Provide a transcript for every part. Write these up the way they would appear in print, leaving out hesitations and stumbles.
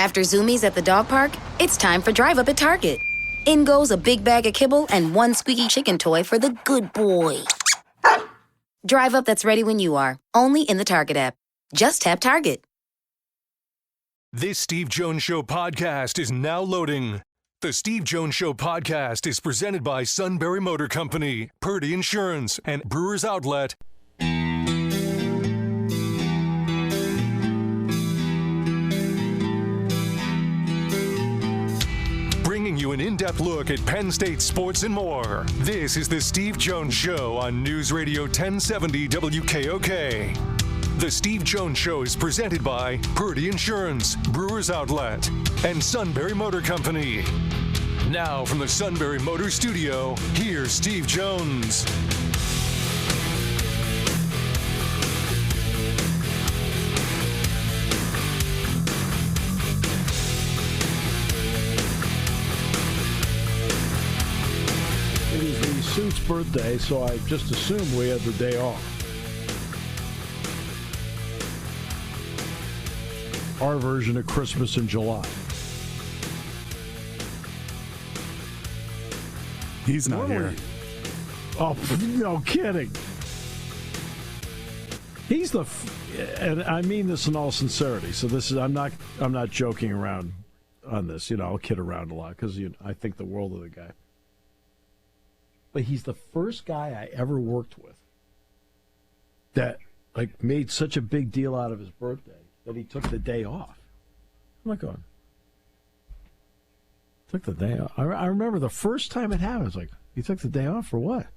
After Zoomies at the dog park, it's time for Drive Up at Target. In goes a big bag of kibble and one squeaky chicken toy for the good boy. Drive Up that's ready when you are, only in the Target app. Just tap Target. This Steve Jones Show podcast is now loading. The Steve Jones Show podcast is presented by Sunbury Motor Company, Purdy Insurance, and Brewers Outlet. Bringing you an in-depth look at Penn State sports and more. This is the Steve Jones Show on News Radio 1070 WKOK. The Steve Jones Show is presented by Purdy Insurance, Brewers Outlet, and Sunbury Motor Company. Now from the Sunbury Motor Studio, here's Steve Jones. It is the suit's birthday, so I just assumed we had the day off. Our version of Christmas in July. He's not here. Oh, no kidding. He's the, and I mean this in all sincerity. So this is, I'm not joking around on this. You know, I'll kid around a lot because I think the world of the guy. But he's the first guy I ever worked with that like made such a big deal out of his birthday that he took the day off. I'm not going. Took the day off. I remember the first time it happened. I was like, he took the day off for what?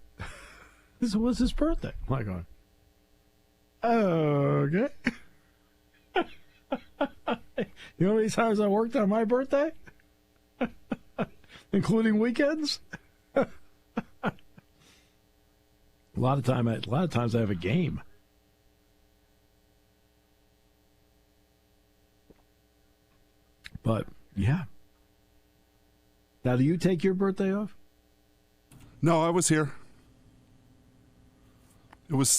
This was his birthday. I'm not going. Okay. You know how many times I worked on my birthday? Including weekends? A lot of times I have a game. But yeah. Now, do you take your birthday off? No, I was here. It was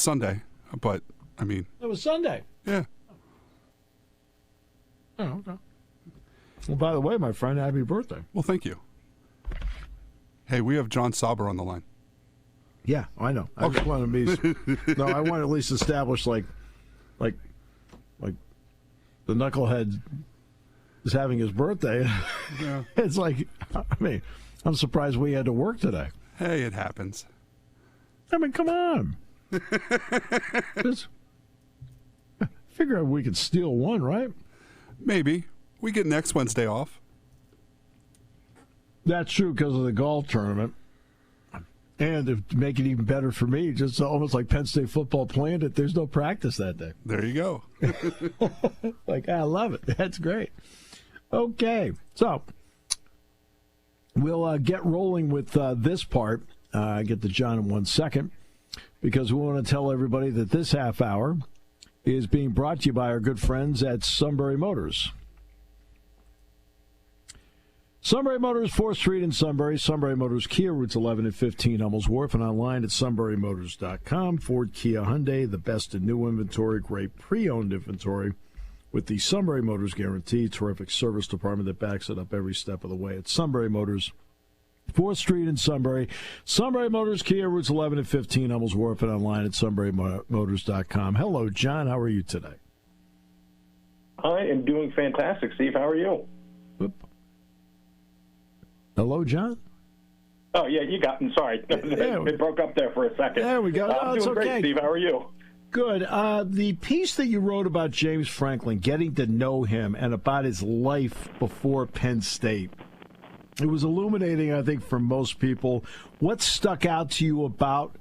Sunday, but I mean, it was Sunday. Yeah. Oh, okay. Well, by the way, my friend, happy birthday. Well, thank you. Hey, we have Jon Sauber on the line. Yeah, I know. I just want to be. No, I want to at least establish like the knucklehead is having his birthday. Yeah. It's like, I mean, I'm surprised we had to work today. Hey, it happens. I mean, come on. Just figure out we could steal one, right? Maybe. We get next Wednesday off. That's true because of the golf tournament. And to make it even better for me, just almost like Penn State football planned it, there's no practice that day. There you go. Like, I love it. That's great. Okay, so we'll get rolling with this part. Get to John in 1 second, because we want to tell everybody that this half hour is being brought to you by our good friends at Sunbury Motors. Sunbury Motors, 4th Street in Sunbury. Sunbury Motors, Kia, routes 11 and 15, Hummels Wharf, and online at sunburymotors.com. Ford, Kia, Hyundai, the best in new inventory, great pre-owned inventory with the Sunbury Motors guarantee. Terrific service department that backs it up every step of the way. It's Sunbury Motors, 4th Street in Sunbury. Sunbury Motors, Kia, routes 11 and 15, Hummels Wharf, and online at sunburymotors.com. Hello, John. How are you today? I am doing fantastic, Steve. How are you? Whoop. Hello, John? Oh, yeah, you got me. Sorry. It broke up there for a second. There we go. I'm doing great, Steve. How are you? Good. The piece that you wrote about James Franklin, getting to know him and about his life before Penn State, it was illuminating, I think, for most people. What stuck out to you about,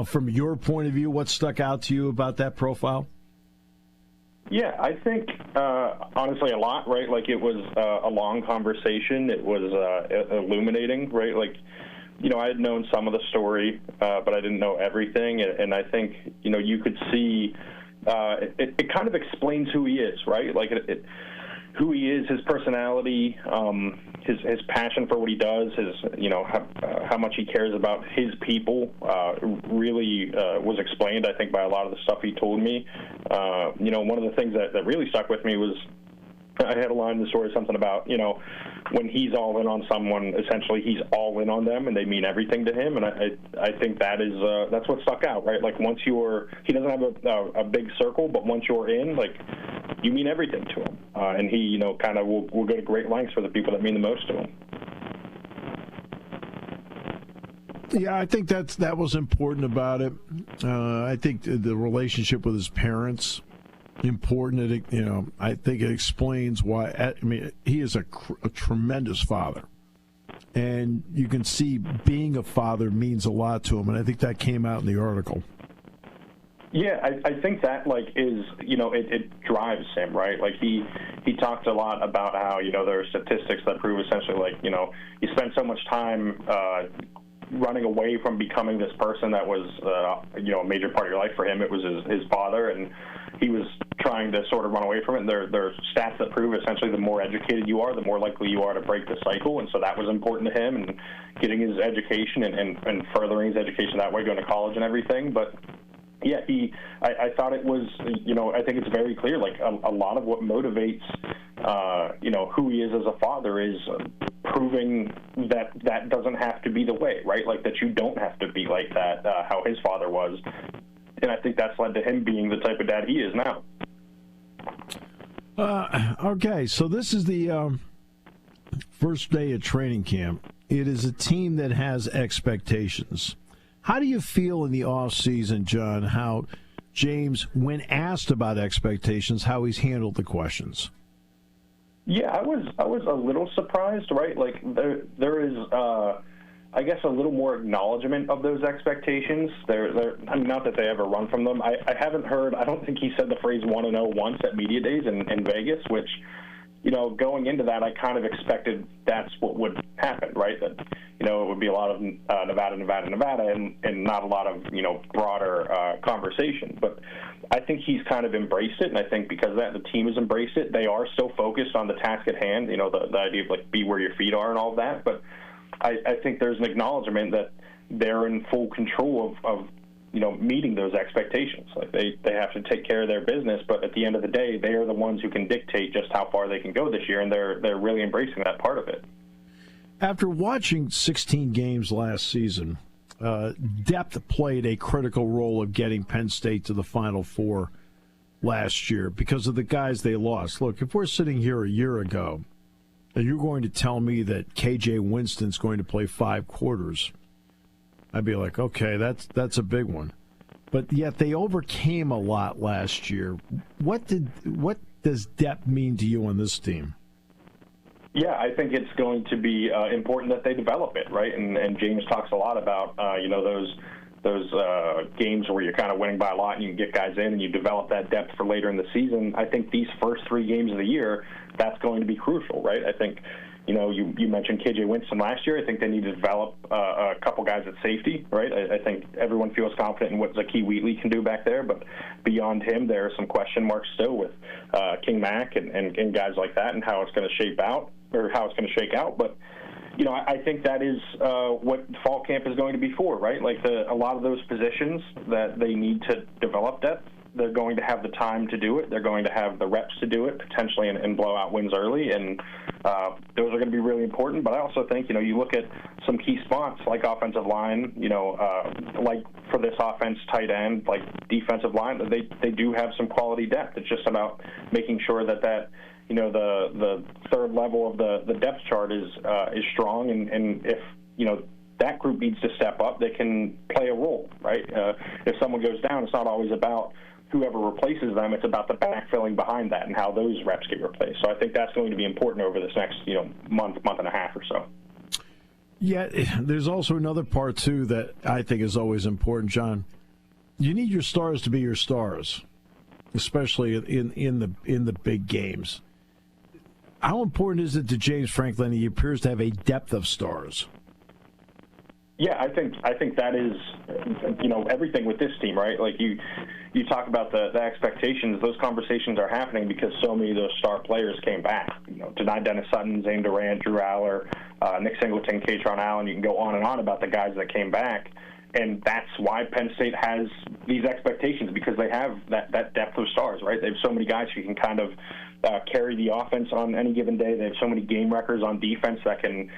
from your point of view, what stuck out to you about that profile? Yeah, I think, honestly, a lot, right? Like, it was a long conversation. It was illuminating, right? Like, I had known some of the story, but I didn't know everything. And I think, you could see it kind of explains who he is, right? Like, who he is, his personality, his passion for what he does, how much he cares about his people, really was explained, I think, by a lot of the stuff he told me. One of the things that really stuck with me was I had a line in the story, something about, when he's all in on someone, essentially he's all in on them and they mean everything to him. And I think that's what stuck out, right? Like once he doesn't have a big circle, but once you're in, like you mean everything to him. And he, kind of will go to great lengths for the people that mean the most to him. Yeah, I think that was important about it. I think the relationship with his parents important. I think it explains why. I mean, he is a tremendous father, and you can see being a father means a lot to him, and I think that came out in the article. Yeah, I think that is it drives him, right? Like he talked a lot about how there are statistics that prove essentially you spend so much time running away from becoming this person that was a major part of your life. For him, it was his father, and he was trying to sort of run away from it. And there are stats that prove essentially the more educated you are, the more likely you are to break the cycle. And so that was important to him, and getting his education and furthering his education that way, going to college and everything. But yeah, I thought it was, I think it's very clear, like a lot of what motivates, who he is as a father is proving that doesn't have to be the way, right? Like that you don't have to be like that, how his father was. And I think that's led to him being the type of dad he is now. Okay, so this is the first day of training camp. It is a team that has expectations. How do you feel in the offseason, John, how James, when asked about expectations, how he's handled the questions? Yeah, I was a little surprised, right? Like there is, I guess, a little more acknowledgement of those expectations. Not that they ever run from them. I haven't heard. I don't think he said the phrase 1-0 once at media days in Vegas, which, going into that, I kind of expected that's what would happen, right? That, it would be a lot of Nevada, and not a lot of, broader conversation. But I think he's kind of embraced it, and I think because of that, the team has embraced it. They are still focused on the task at hand, the idea of, be where your feet are and all of that. But I think there's an acknowledgement that they're in full control of meeting those expectations. Like they have to take care of their business, but at the end of the day, they are the ones who can dictate just how far they can go this year, and they're really embracing that part of it. After watching 16 games last season, depth played a critical role of getting Penn State to the Final Four last year because of the guys they lost. Look, if we're sitting here a year ago, and you're going to tell me that KJ Winston's going to play 5 quarters, I'd be like, okay, that's a big one. But yet they overcame a lot last year. What does depth mean to you on this team? Yeah, I think it's going to be important that they develop it, right? And James talks a lot about those games where you're kind of winning by a lot and you can get guys in and you develop that depth for later in the season. I think these first 3 games of the year, that's going to be crucial, right? I think, you mentioned KJ Winston last year. I think they need to develop a couple guys at safety, right? I think everyone feels confident in what Zakee Wheatley can do back there, but beyond him, there are some question marks still with King Mack and guys like that, and how it's going to shape out or how it's going to shake out. But I think that is what fall camp is going to be for, right? Like a lot of those positions that they need to develop depth, they're going to have the time to do it. They're going to have the reps to do it, potentially, and blow out wins early. And those are going to be really important. But I also think, you look at some key spots like offensive line, like for this offense, tight end, like defensive line, they do have some quality depth. It's just about making sure that the third level of the depth chart is strong. And if, that group needs to step up, they can play a role, right? If someone goes down, it's not always about whoever replaces them. It's about the backfilling behind that and how those reps get replaced. So I think that's going to be important over this next, month and a half or so. Yeah, there's also another part, too, that I think is always important, John. You need your stars to be your stars, especially in the big games. How important is it to James Franklin? He appears to have a depth of stars. Yeah, I think that is, everything with this team, right? Like you talk about the expectations. Those conversations are happening because so many of those star players came back. Denied Dennis Sutton, Zane Durant, Drew Aller, Nick Singleton, Katron Allen. You can go on and on about the guys that came back. And that's why Penn State has these expectations, because they have that depth of stars, right? They have so many guys who can kind of carry the offense on any given day. They have so many game records on defense that can,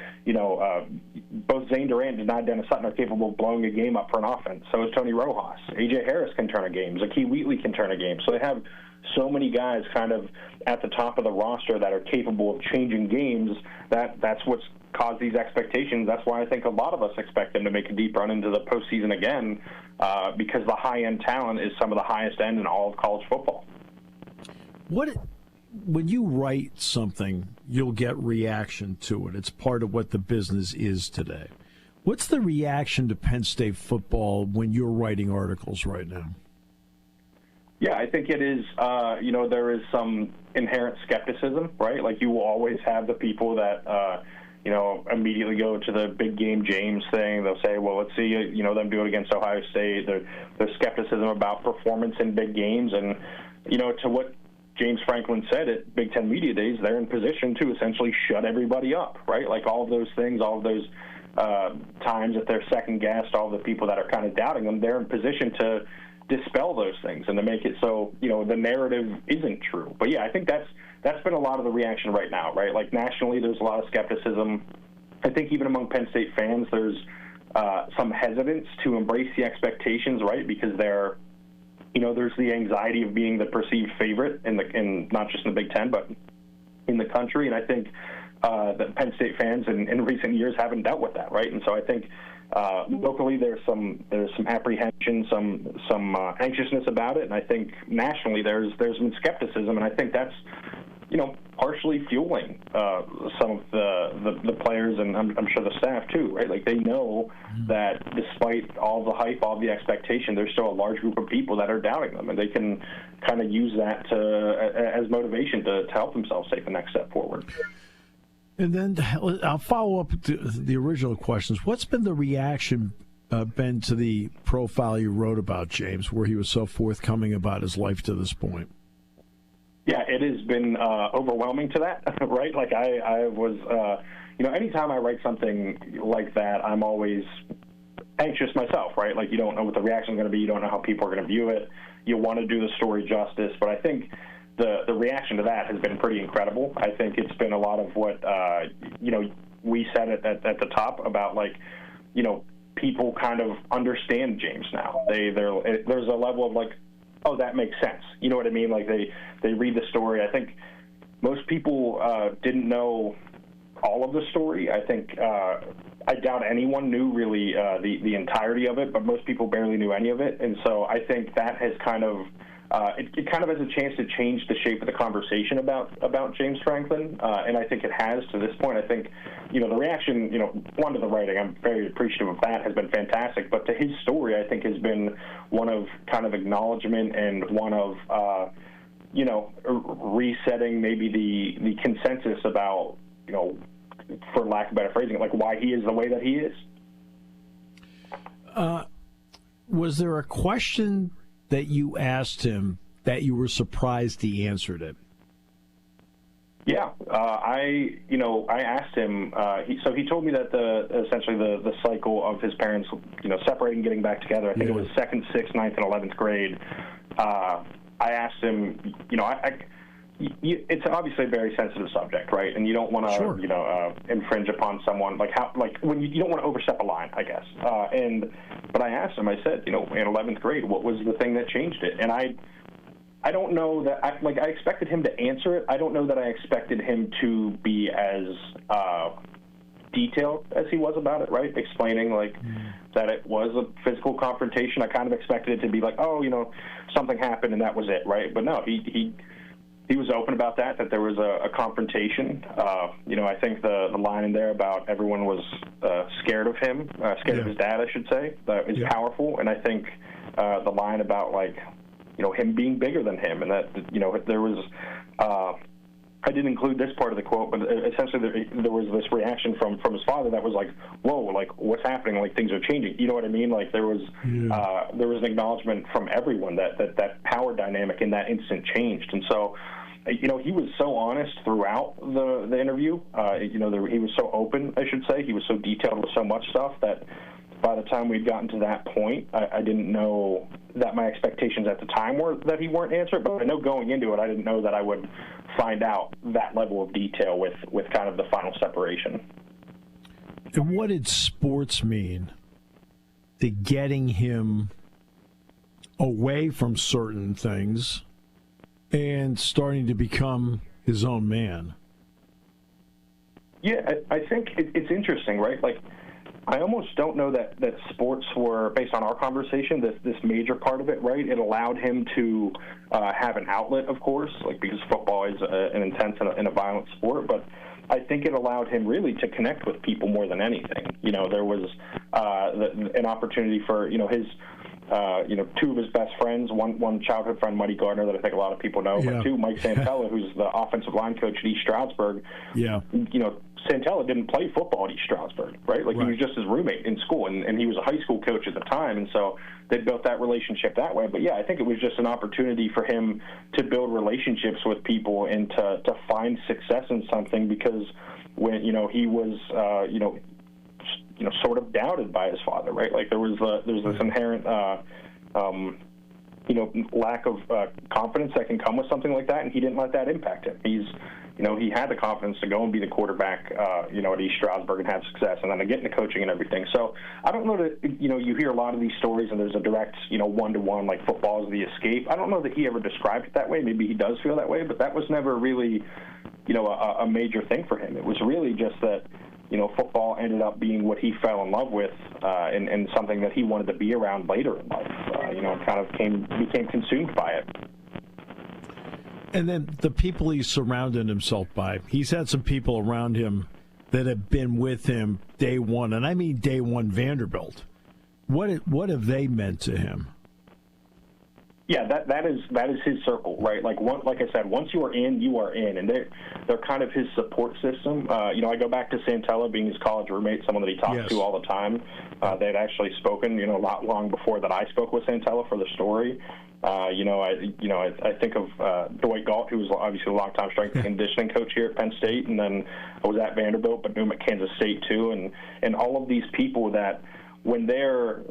both Zane Durant and Dennis Sutton are capable of blowing a game up for an offense. So is Tony Rojas. A.J. Harris can turn a game. Zakee Wheatley can turn a game. So they have so many guys kind of at the top of the roster that are capable of changing games. That's what's caused these expectations. That's why I think a lot of us expect them to make a deep run into the postseason again, because the high-end talent is some of the highest end in all of college football. When you write something, you'll get reaction to it. It's part of what the business is today. What's the reaction to Penn State football when you're writing articles right now? Yeah, I think it is, there is some inherent skepticism, right? Like, you will always have the people that, immediately go to the big game James thing. They'll say, well, let's see, them do it against Ohio State. There's skepticism about performance in big games. And, to what James Franklin said at Big Ten Media Days, they're in position to essentially shut everybody up, right? Like, all of those things, all of those times that they're second-guessed, all the people that are kind of doubting them, they're in position to dispel those things and to make it so, the narrative isn't true. But, yeah, I think that's been a lot of the reaction right now, right? Like, nationally, there's a lot of skepticism. I think even among Penn State fans, there's some hesitance to embrace the expectations, right? Because there's the anxiety of being the perceived favorite in not just in the Big Ten, but in the country. And I think that Penn State fans in recent years haven't dealt with that, right? And so I think locally there's some apprehension, some anxiousness about it, and I think nationally there's been skepticism, and I think that's partially fueling some of the players, and I'm sure the staff too, right? Like, they know that despite all the hype, all the expectation, there's still a large group of people that are doubting them, and they can kind of use that as motivation to help themselves take the next step forward. And then I'll follow up to the original questions. What's been the reaction, Ben, to the profile you wrote about James, where he was so forthcoming about his life to this point? Yeah, it has been overwhelming to that, right? Like, I was, anytime I write something like that, I'm always anxious myself, right? Like, you don't know what the reaction is going to be. You don't know how people are going to view it. You want to do the story justice. But I think the reaction to that has been pretty incredible. I think it's been a lot of what, we said at the top about, like, people kind of understand James now. There's a level of, like, oh, that makes sense. You know what I mean? Like, they read the story. I think most people didn't know all of the story. I think I doubt anyone knew really the entirety of it, but most people barely knew any of it. And so I think that has kind of it kind of has a chance to change the shape of the conversation about James Franklin, and I think it has to this point. I think, the reaction, one to the writing, I'm very appreciative of that, has been fantastic, but to his story, I think has been one of kind of acknowledgement and one of, resetting maybe the consensus about, for lack of better phrasing, like, why he is the way that he is. Was there a question that you asked him that you were surprised he answered it? Yeah, I asked him. He told me that essentially the cycle of his parents, separating, getting back together. I think it was 2nd, 6th, 9th, and 11th grade. I asked him. It's obviously a very sensitive subject, right? And you don't want to, infringe upon someone when you don't want to overstep a line, I guess. But I asked him. I said, in 11th grade, what was the thing that changed it? And I don't know that I expected him to answer it. I don't know that I expected him to be as detailed as he was about it, right? Explaining that it was a physical confrontation. I kind of expected it to be like, something happened and that was it, right? But no, he was open about that there was a confrontation. I think the line in there about everyone was scared of him, scared of his dad, I should say, is powerful. And I think the line about, him being bigger than him, and that, there was, I didn't include this part of the quote, but essentially there was this reaction from his father that was like, whoa, like, what's happening? Like, things are changing. You know what I mean? Like, there was an acknowledgement from everyone that power dynamic in that instant changed. And so, he was so honest throughout the interview. He was so open, I should say. He was so detailed with so much stuff that by the time we'd gotten to that point, I didn't know that my expectations at the time were that he weren't answered, but I know going into it, I didn't know that I would find out that level of detail with kind of the final separation. And what did sports mean to getting him away from certain things and starting to become his own man? Yeah, I think it's interesting, right? Like, I almost don't know that sports were, based on our conversation, this major part of it, right? It allowed him to have an outlet, of course, like, because football is an intense and a violent sport, but I think it allowed him really to connect with people more than anything. You know, there was an opportunity for, his two of his best friends, one childhood friend, Muddy Gardner, that I think a lot of people know, but two, Mike Santella, who's the offensive line coach at East Stroudsburg. Yeah. Santella didn't play football at East Stroudsburg, right? Like, he was just his roommate in school, and he was a high school coach at the time, and so they built that relationship that way. But, yeah, I think it was just an opportunity for him to build relationships with people and to find success in something, because when, he was, sort of doubted by his father, right? Like, there's this inherent, lack of confidence that can come with something like that, and he didn't let that impact him. He had the confidence to go and be the quarterback, at East Stroudsburg and have success, and then to get into coaching and everything. So I don't know that, you hear a lot of these stories and there's a direct, one-to-one, like, football is the escape. I don't know that he ever described it that way. Maybe he does feel that way, but that was never really, a major thing for him. It was really just that, football ended up being what he fell in love with, and something that he wanted to be around later in life. Kind of became consumed by it. And then the people he's surrounded himself by. He's had some people around him that have been with him day one, and I mean day one Vanderbilt. What have they meant to him? Yeah, that is his circle, right? Like I said, once you are in, and they're kind of his support system. I go back to Santella being his college roommate, someone that he talked to all the time. They had actually spoken, a lot long before that I spoke with Santella for the story. I think of Dwight Galt, who was obviously a long-time strength and conditioning coach here at Penn State, and then I was at Vanderbilt, but knew him at Kansas State too, and all of these people that when they're,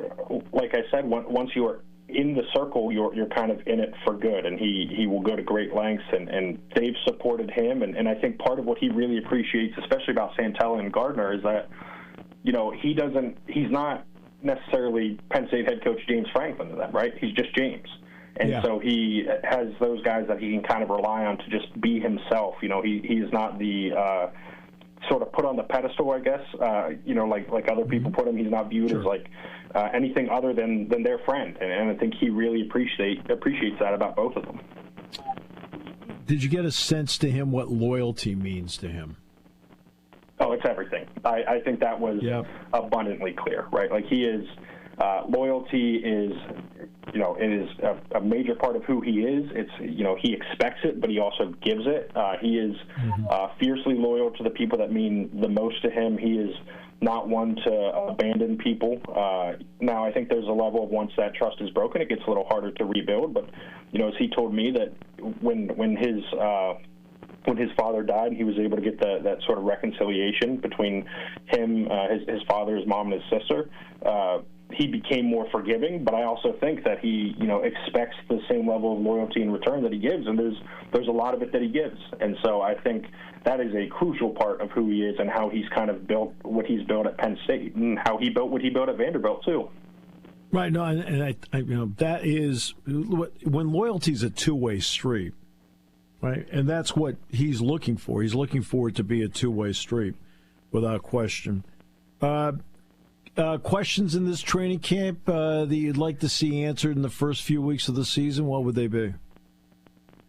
like I said, once you are in the circle, you're kind of in it for good, and he will go to great lengths, and they've supported him, and I think part of what he really appreciates, especially about Santella and Gardner, is that, he's not necessarily Penn State head coach James Franklin to them, right? He's just James. And so he has those guys that he can kind of rely on to just be himself. He is not the sort of put on the pedestal, I guess, like other people put him. He's not viewed as like anything other than their friend. And I think he really appreciates that about both of them. Did you get a sense to him what loyalty means to him? Oh, it's everything. I think that was abundantly clear, right? Like, he is loyalty is, it is a major part of who he is. It's, he expects it, but he also gives it. He is fiercely loyal to the people that mean the most to him. He is not one to abandon people. Now, I think there's a level of once that trust is broken, it gets a little harder to rebuild. But, as he told me that when his father died, he was able to get that sort of reconciliation between him, his father, his mom, and his sister. He became more forgiving, but I also think that he, expects the same level of loyalty in return that he gives, and there's a lot of it that he gives. And so I think that is a crucial part of who he is and how he's kind of built what he's built at Penn State and how he built what he built at Vanderbilt too. Right. No, and I that is when loyalty is a two-way street, right? And that's what he's looking for. He's looking for it to be a two-way street, without question. Questions in this training camp that you'd like to see answered in the first few weeks of the season, what would they be?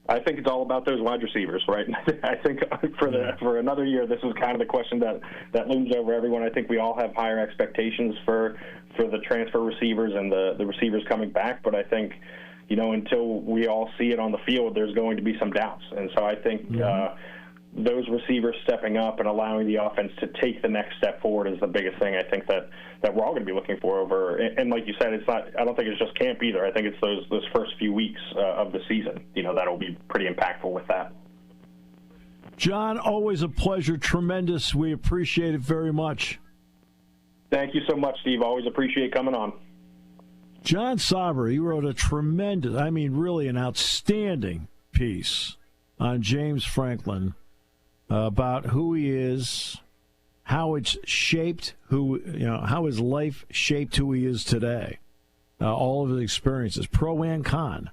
I think it's all about those wide receivers, right? I think for another year, this is kind of the question that looms over everyone. I think we all have higher expectations for the transfer receivers and the receivers coming back, but I think, until we all see it on the field, there's going to be some doubts. And so I think those receivers stepping up and allowing the offense to take the next step forward is the biggest thing I think that we're all going to be looking for over. And like you said, I don't think it's just camp either. I think it's those first few weeks of the season, that'll be pretty impactful with that. John, always a pleasure. Tremendous. We appreciate it very much. Thank you so much, Steve. Always appreciate coming on. Jon Sauber, he wrote a tremendous, really an outstanding piece on James Franklin about who he is, how it's shaped how his life shaped who he is today. All of his experiences, pro and con.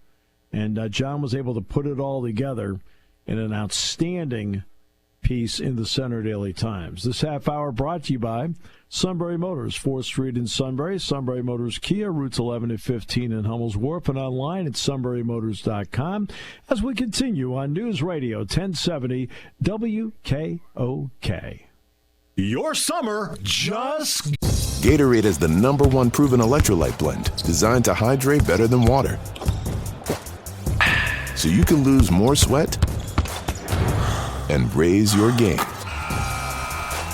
And John was able to put it all together in an outstanding piece in the Center Daily Times. This half hour brought to you by Sunbury Motors, 4th Street in Sunbury, Sunbury Motors Kia, routes 11 and 15 in Hummel's Wharf, and online at sunburymotors.com as we continue on News Radio 1070 WKOK. Your summer just... Gatorade is the #1 proven electrolyte blend designed to hydrate better than water. So you can lose more sweat and raise your game.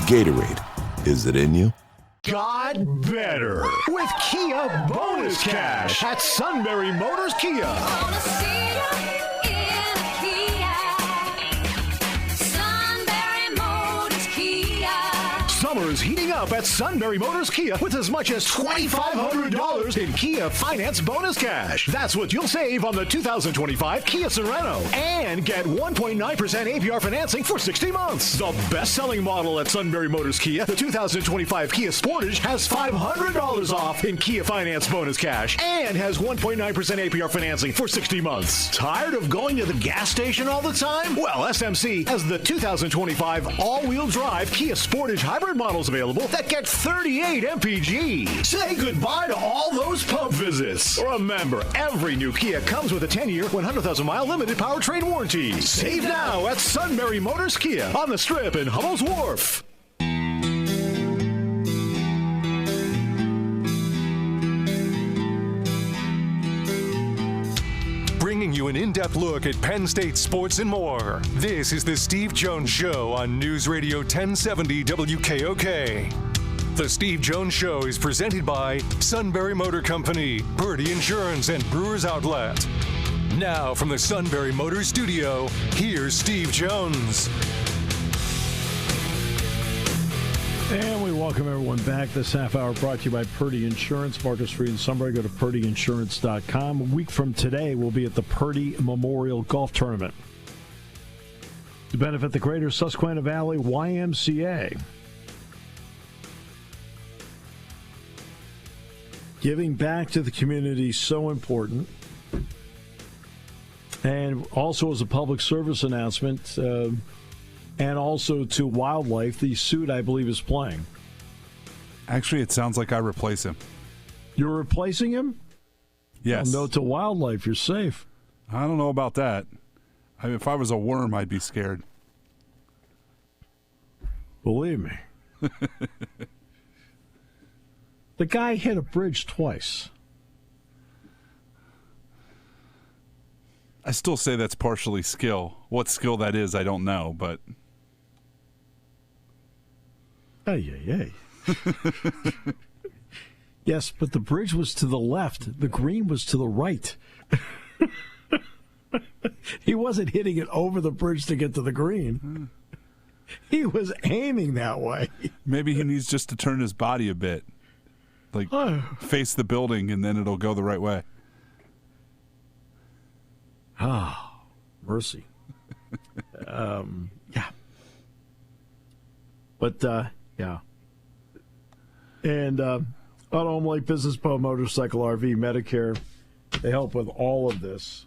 Gatorade, is it in you? got better with Kia Bonus Cash at Sunbury Motors Kia. Summer is heating up at Sunbury Motors Kia with as much as $2,500 in Kia Finance Bonus Cash. That's what you'll save on the 2025 Kia Sorento. And get 1.9% APR financing for 60 months. The best-selling model at Sunbury Motors Kia, the 2025 Kia Sportage, has $500 off in Kia Finance Bonus Cash and has 1.9% APR financing for 60 months. Tired of going to the gas station all the time? Well, SMC has the 2025 all-wheel drive Kia Sportage Hybrid models available that get 38 mpg. Say goodbye to all those pump visits. Remember, every new Kia comes with a 10-year, 100,000-mile limited powertrain warranty. Save now at Sunbury Motors Kia on the Strip in Hummel's Wharf. Bringing you an in-depth look at Penn State sports and more. This is the Steve Jones Show on News Radio 1070 WKOK. The Steve Jones Show is presented by Sunbury Motor Company, Purdy Insurance, and Brewers Outlet. Now from the Sunbury Motors Studio, here's Steve Jones. And we welcome everyone back. This half hour brought to you by Purdy Insurance, Market Street in Sunbury. Go to purdyinsurance.com. A week from today, we'll be at the Purdy Memorial Golf Tournament to benefit the Greater Susquehanna Valley YMCA. Giving back to the community is so important. And also as a public service announcement, and also to wildlife, the suit, I believe, is playing. Actually, it sounds like I replace him. You're replacing him? Yes. Well, no, to wildlife, you're safe. I don't know about that. If I was a worm, I'd be scared. Believe me. The guy hit a bridge twice. I still say that's partially skill. What skill that is, I don't know, but... Ay. Yes, but the bridge was to the left. The green was to the right. He wasn't hitting it over the bridge to get to the green. He was aiming that way. Maybe he needs just to turn his body a bit. Like, face the building, and then it'll go the right way. Ah, mercy. Yeah. But, yeah. And Auto Home Light Business Boat Motorcycle RV Medicare, they help with all of this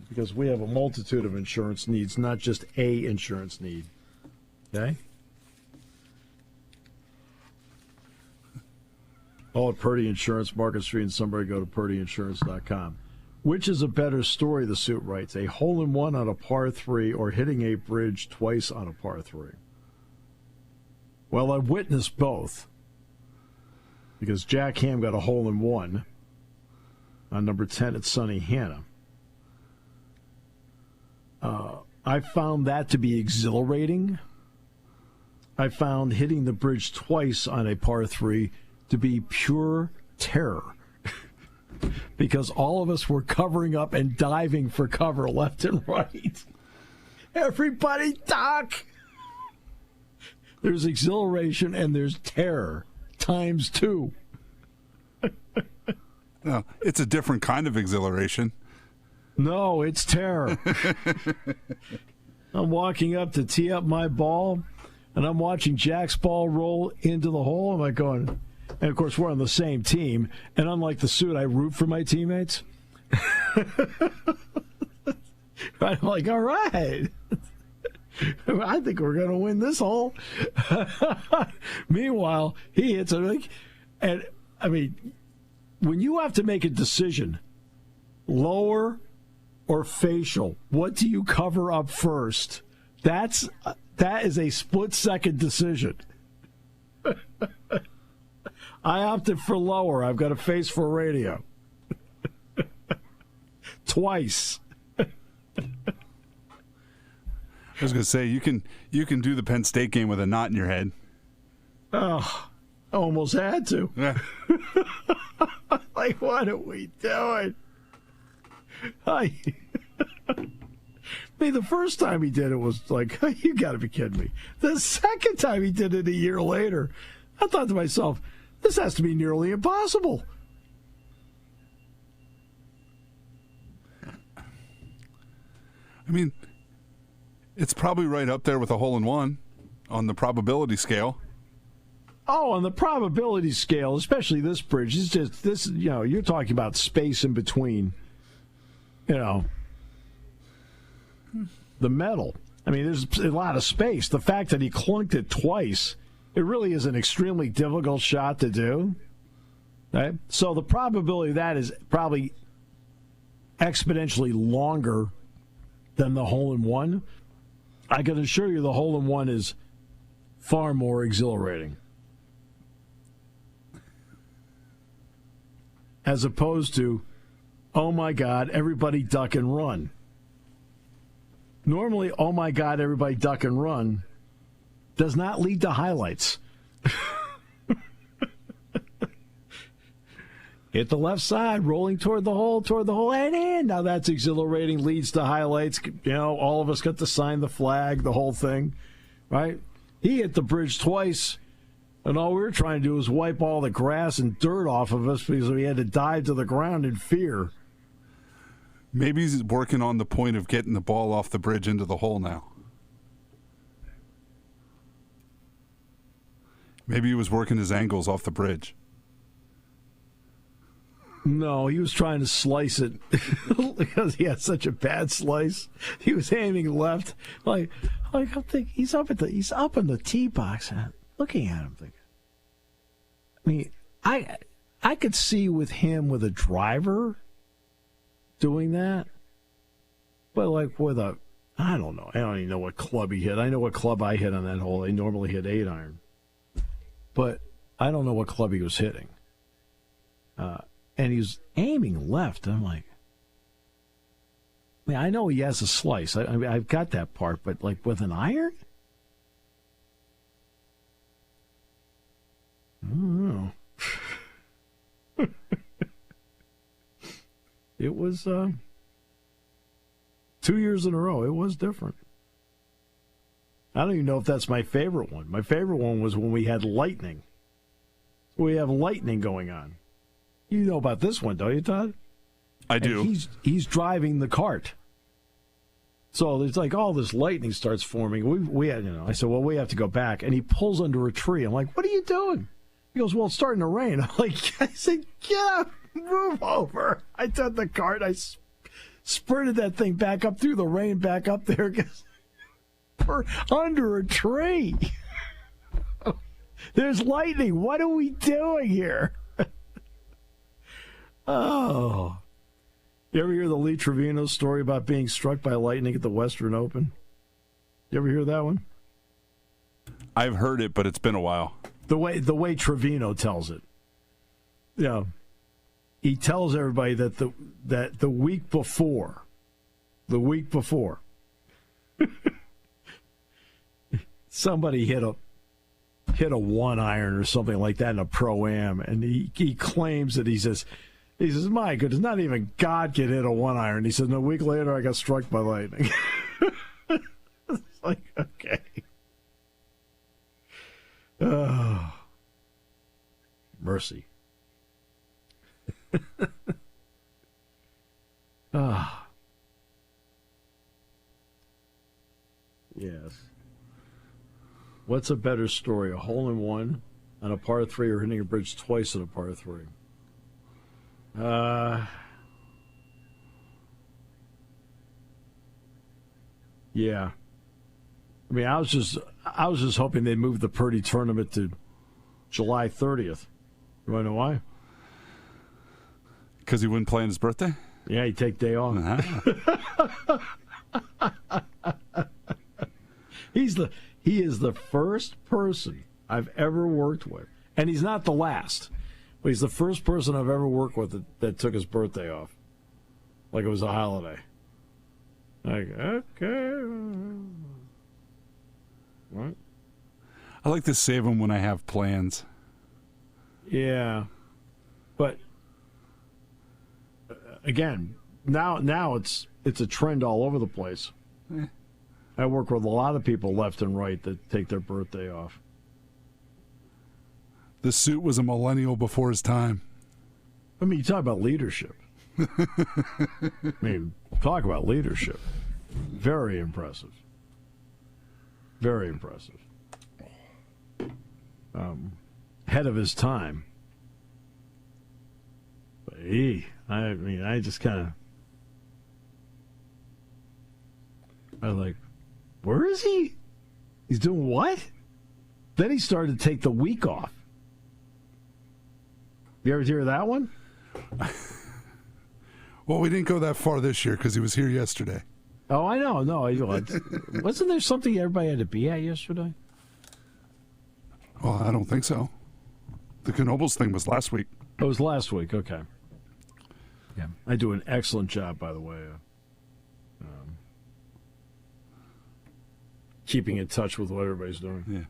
because we have a multitude of insurance needs, not just a insurance need. Okay? All at Purdy Insurance, Market Street in Sunbury. Go to purdyinsurance.com. Which is a better story, the suit writes, a hole-in-one on a par 3 or hitting a bridge twice on a par 3? Well, I've witnessed both because Jack Ham got a hole-in-one on number 10 at Sunny Hannah. I found that to be exhilarating. I found hitting the bridge twice on a par 3 to be pure terror. Because all of us were covering up and diving for cover left and right. Everybody duck! There's exhilaration and there's terror times 2. No, it's a different kind of exhilaration. No, it's terror. I'm walking up to tee up my ball, and I'm watching Jack's ball roll into the hole. I'm like going, and of course we're on the same team, and unlike the suit, I root for my teammates. I'm like, all right. I think we're going to win this hole. Meanwhile, he hits it. And, I mean, when you have to make a decision, lower or facial, what do you cover up first? That is a split-second decision. I opted for lower. I've got a face for radio. Twice. I was going to say, you can do the Penn State game with a knot in your head. Oh, I almost had to. Yeah. Like, what are we doing? I mean, the first time he did it was like, you got to be kidding me. The second time he did it a year later, I thought to myself, this has to be nearly impossible. I mean, it's probably right up there with a hole-in-one on the probability scale. Oh, on the probability scale, especially this bridge, it's just this. You're talking about space in between. The metal. I mean, there's a lot of space. The fact that he clunked it twice, it really is an extremely difficult shot to do. Right? So the probability of that is probably exponentially longer than the hole-in-one. I can assure you the hole-in-one is far more exhilarating. As opposed to, oh my God, everybody duck and run. Normally, oh my God, everybody duck and run does not lead to highlights. Hit the left side, rolling toward the hole, and in. Now that's exhilarating, leads to highlights. All of us got to sign the flag, the whole thing, right? He hit the bridge twice, and all we were trying to do was wipe all the grass and dirt off of us because we had to dive to the ground in fear. Maybe he's working on the point of getting the ball off the bridge into the hole now. Maybe he was working his angles off the bridge. No, he was trying to slice it because he had such a bad slice. He was aiming left. I'm thinking he's up in the tee box. And looking at him, thinking. I mean, I could see with him with a driver doing that, but like with I don't know. I don't even know what club he hit. I know what club I hit on that hole. I normally hit 8-iron, but I don't know what club he was hitting. And he was aiming left. I'm like, I know he has a slice. I've got that part, but like with an iron? I don't know. It was 2 years in a row. It was different. I don't even know if that's my favorite one. My favorite one was when we had lightning. We have lightning going on. You know about this one, don't you, Todd? I do. And he's driving the cart. So there's like all this lightning starts forming. We had, I said, well, we have to go back. And he pulls under a tree. I'm like, what are you doing? He goes, well, it's starting to rain. I'm like, I said, get up, move over. I took the cart. I sprinted that thing back up through the rain, back up there. Because we're under a tree. There's lightning. What are we doing here? Oh. You ever hear the Lee Trevino story about being struck by lightning at the Western Open? You ever hear that one? I've heard it, but it's been a while. The way Trevino tells it. He tells everybody that the week before, somebody hit a 1-iron or something like that in a Pro-Am, and he claims that he says, my goodness, not even God can hit a 1-iron. He says, and a week later, I got struck by lightning. It's like, okay. Yes. What's a better story, a hole-in-one on a par 3 or hitting a bridge twice on a par 3? Yeah. I mean, I was just hoping they'd move the Purdy tournament to July 30th. You want to know why? Because he wouldn't play on his birthday? Yeah, he'd take day off. He is the first person I've ever worked with, and he's not the last, but he's the first person I've ever worked with that took his birthday off, like it was a holiday. Like, okay. What? I like to save them when I have plans. Yeah, but again, now it's a trend all over the place. I work with a lot of people left and right that take their birthday off. The suit was a millennial before his time. I mean, you talk about leadership. Talk about leadership. Very impressive. Very impressive. Ahead of his time. But I just kind of... I was like, where is he? He's doing what? Then he started to take the week off. You ever hear that one? Well, we didn't go that far this year because he was here yesterday. Oh, I know. No, wasn't there something everybody had to be at yesterday? Well, I don't think so. The Knobles thing was last week. It was last week. Okay. Yeah, I do an excellent job, by the way. Keeping in touch with what everybody's doing.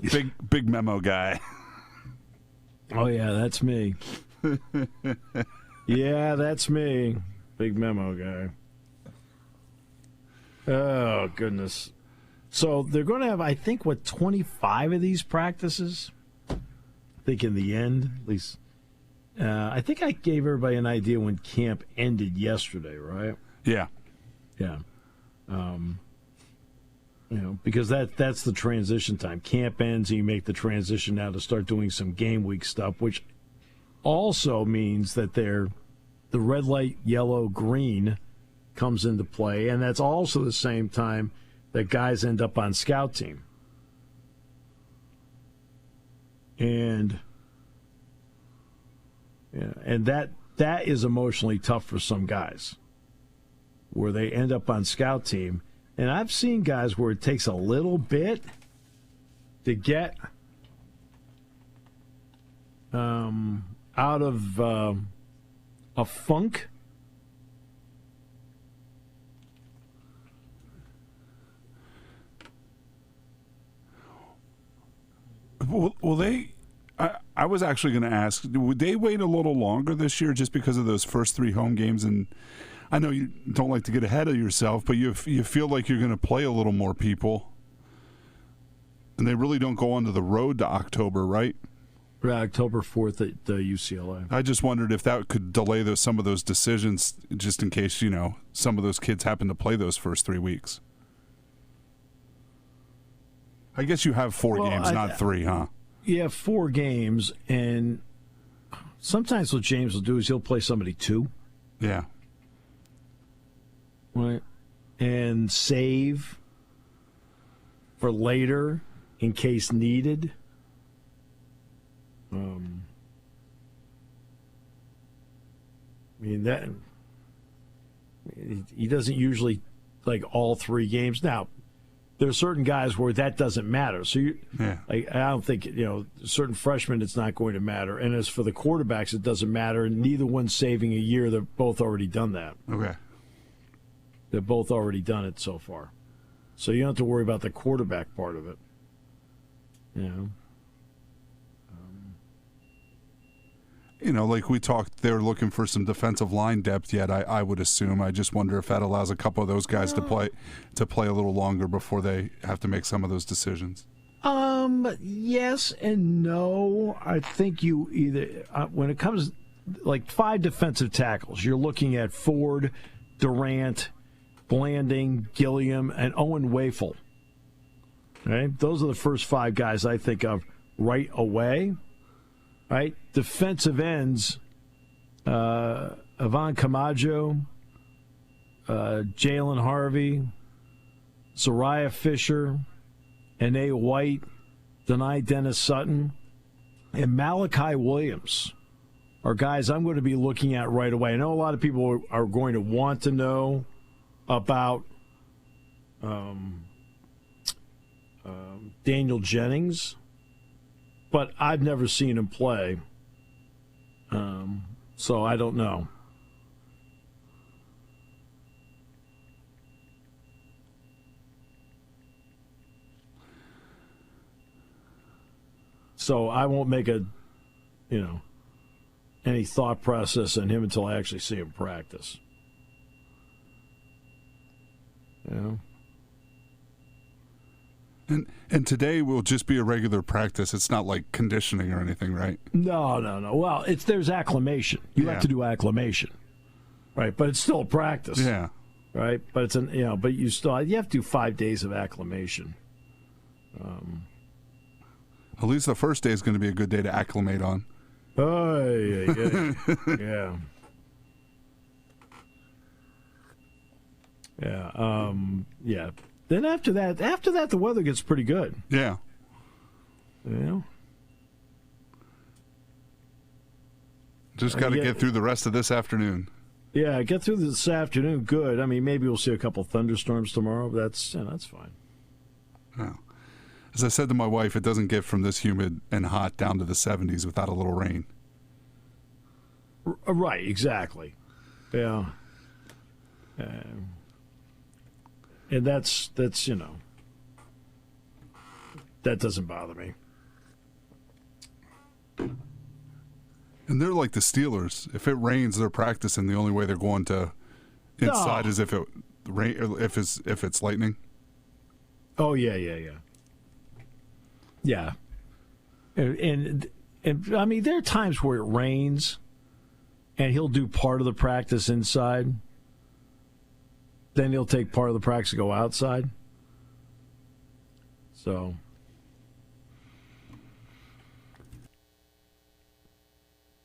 Yeah. Big memo guy. Oh, yeah, that's me. Yeah, that's me. Big memo guy. Oh, goodness. So they're going to have, I think, 25 of these practices? I think in the end, at least. I think I gave everybody an idea when camp ended yesterday, right? Yeah. Yeah. Because that's the transition time. Camp ends and you make the transition now to start doing some game week stuff, which also means that the red light, yellow, green comes into play, and that's also the same time that guys end up on scout team. And that is emotionally tough for some guys, where they end up on scout team. And I've seen guys where it takes a little bit to get out of a funk. Will they? I was actually going to ask, would they wait a little longer this year just because of those first 3 home games? And I know you don't like to get ahead of yourself, but you feel like you're going to play a little more people. And they really don't go onto the road to October, right? Right, October 4th at UCLA. I just wondered if that could delay some of those decisions just in case, some of those kids happen to play those first 3 weeks. I guess you have 4 games, not 3, huh? You have 4 games, and sometimes what James will do is he'll play somebody 2. Yeah. Right. And save for later in case needed. He doesn't usually like all 3 games. Now, there are certain guys where that doesn't matter. So I don't think, certain freshmen it's not going to matter. And as for the quarterbacks, it doesn't matter. And neither one's saving a year. They've both already done that. Okay. They've both already done it so far. So you don't have to worry about the quarterback part of it. Like we talked, they're looking for some defensive line depth yet, I would assume. I just wonder if that allows a couple of those guys to play a little longer before they have to make some of those decisions. Yes and no. I think you either, when it comes like 5 defensive tackles, you're looking at Ford, Durant, Blanding, Gilliam, and Owen Wafel Right? Those are the first 5 guys I think of right away. Right? Defensive ends, Ivan Camacho, Jalen Harvey, Zariah Fisher, Anae White, Denai Dennis Sutton, and Malachi Williams are guys I'm going to be looking at right away. I know a lot of people are going to want to know about Daniel Jennings, but I've never seen him play, so I don't know. So I won't make any thought process on him until I actually see him practice. And today will just be a regular practice. It's not like conditioning or anything, right? No. Well, there's acclimation. You have to do acclimation, right? But it's still a practice. Yeah. Right. But it's but you have to do 5 days of acclimation. At least the first day is going to be a good day to acclimate on. Oh, yeah. Yeah. Then after that, the weather gets pretty good. Yeah. Just got to get through the rest of this afternoon. Yeah, get through this afternoon. Good. I mean, maybe we'll see a couple thunderstorms tomorrow. But that's fine. Yeah. As I said to my wife, it doesn't get from this humid and hot down to the 70s without a little rain. Right, exactly. Yeah. And that's that doesn't bother me. And they're like the Steelers. If it rains, they're practicing. The only way they're going to inside is if it rain, if it's lightning. Oh yeah. Yeah, and I mean there are times where it rains, and he'll do part of the practice inside. Then he'll take part of the practice to go outside. So,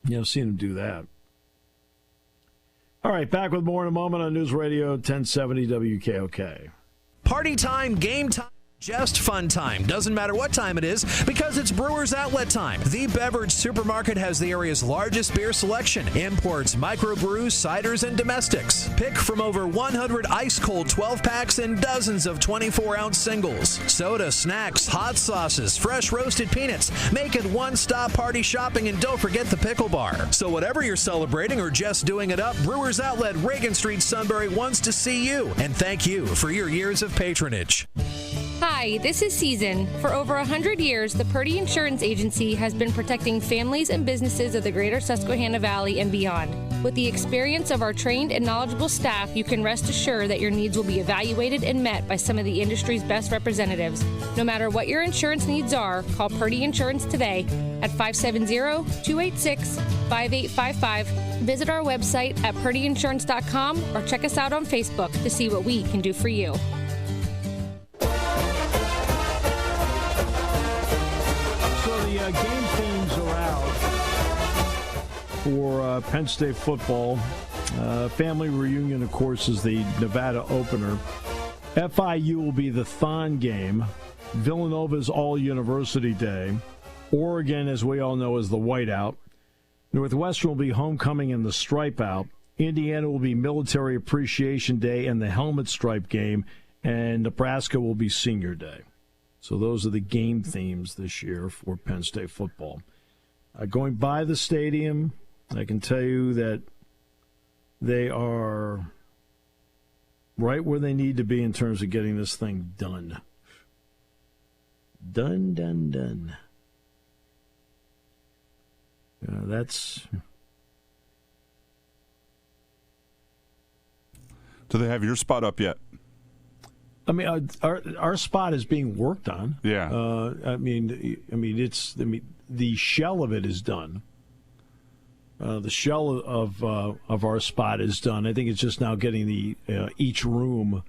I've seen him do that. All right, back with more in a moment on News Radio 1070 WKOK. Party time, game time. Just fun time. Doesn't matter what time it is because it's Brewers Outlet time. The beverage supermarket has the area's largest beer selection. Imports, microbrews, ciders, and domestics. Pick from over 100 ice-cold 12-packs and dozens of 24-ounce singles. Soda, snacks, hot sauces, fresh roasted peanuts. Make it one-stop party shopping, and don't forget the pickle bar. So whatever you're celebrating or just doing it up, Brewers Outlet, Reagan Street, Sunbury wants to see you. And thank you for your years of patronage. Hi, this is Season. For over 100 years, the Purdy Insurance Agency has been protecting families and businesses of the greater Susquehanna Valley and beyond. With the experience of our trained and knowledgeable staff, you can rest assured that your needs will be evaluated and met by some of the industry's best representatives. No matter what your insurance needs are, call Purdy Insurance today at 570-286-5855. Visit our website at purdyinsurance.com or check us out on Facebook to see what we can do for you. Game themes are out for Penn State football. Family reunion, of course, is the Nevada opener. FIU will be the Thon game. Villanova's All-University Day. Oregon, as we all know, is the Whiteout. Northwestern will be Homecoming and the Stripe Out. Indiana will be Military Appreciation Day and the Helmet Stripe game. And Nebraska will be Senior Day. So those are the game themes this year for Penn State football. Going by the stadium, I can tell you that they are right where they need to be in terms of getting this thing done. Done. That's... Do they have your spot up yet? I mean, our spot is being worked on. Yeah. The shell of it is done. The shell of our spot is done. I think it's just now getting the each room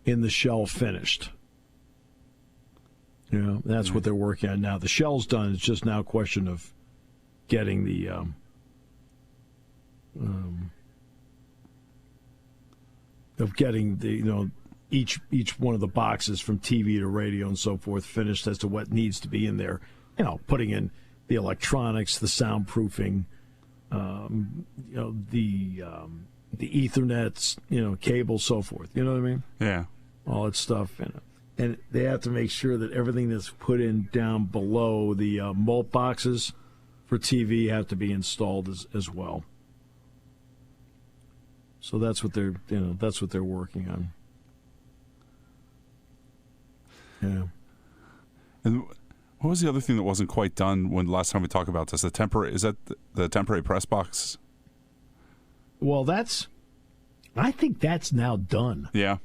in the shell finished. That's what they're working on now. The shell's done. It's just now a question of getting the each one of the boxes from TV to radio and so forth finished as to what needs to be in there. Putting in the electronics, the soundproofing, the Ethernets, cable, so forth. You know what I mean? Yeah. All that stuff. And they have to make sure that everything that's put in down below the mult boxes for TV have to be installed as well. So that's what they're working on. Yeah. And what was the other thing that wasn't quite done when last time we talked about this? The temporary press box? Well, I think that's now done. Yeah.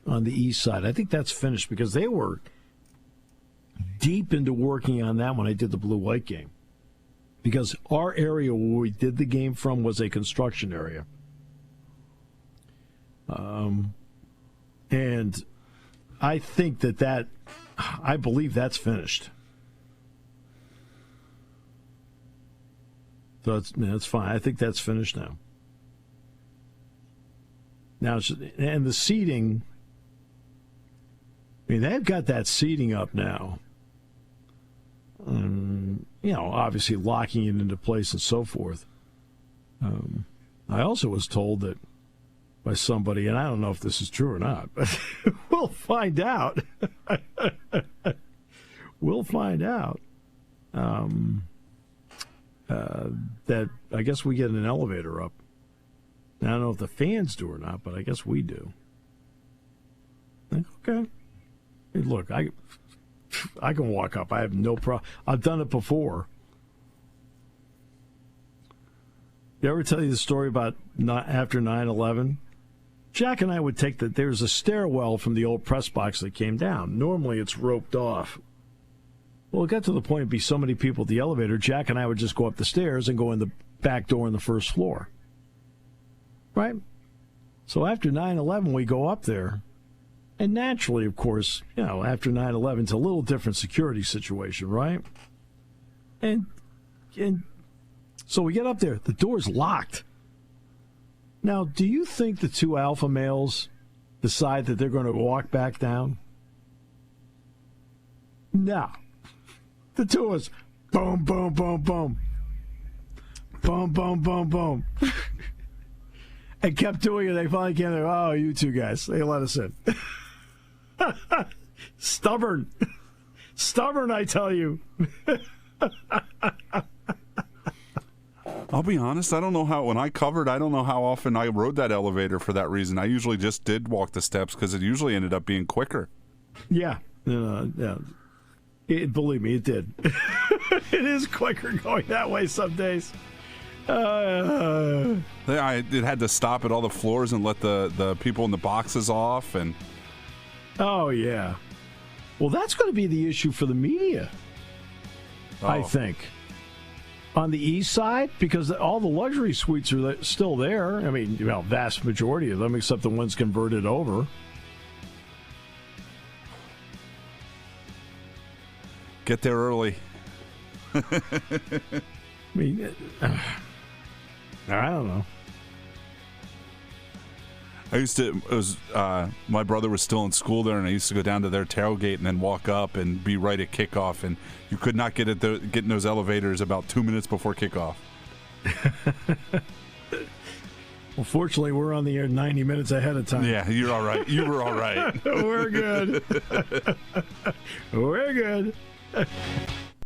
On the east side. I think that's finished because they were deep into working on that when I did the blue-white game. Because our area where we did the game from was a construction area. And I think I believe that's finished. So that's fine. I think that's finished now. And the seating, they've got that seating up now. Obviously locking it into place and so forth. I also was told that by somebody, and I don't know if this is true or not, but we'll find out. We'll find out that I guess we get an elevator up. Now, I don't know if the fans do or not, but I guess we do. Okay. Hey, look, I can walk up. I have no problem. I've done it before. Did I ever tell you the story about after 9/11? Jack and I would there's a stairwell from the old press box that came down. Normally it's roped off. Well, it got to the point it'd be so many people at the elevator, Jack and I would just go up the stairs and go in the back door on the first floor. Right? So after 9/11, we go up there. And naturally, of course, after 9/11, it's a little different security situation, right? And so we get up there. The door's locked. Now, do you think the two alpha males decide that they're going to walk back down? No. The two of us, boom, boom, boom, boom. Boom, boom, boom, boom. And kept doing it. They finally came there. Oh, you two guys. They let us in. Stubborn. Stubborn, I tell you. I'll be honest, I don't know how often I rode that elevator for that reason. I usually just did walk the steps because it usually ended up being quicker. Yeah. Yeah. Believe me, it did. It is quicker going that way some days. It had to stop at all the floors and let the people in the boxes off. And oh, yeah. Well, that's going to be the issue for the media, I think. On the east side, because all the luxury suites are still there. I mean, vast majority of them, except the ones converted over. Get there early. I mean, I don't know. My brother was still in school there, and I used to go down to their tailgate and then walk up and be right at kickoff. And you could not get in those elevators about 2 minutes before kickoff. Well, fortunately, we're on the air 90 minutes ahead of time. Yeah, you're all right. You were all right. We're good. We're good.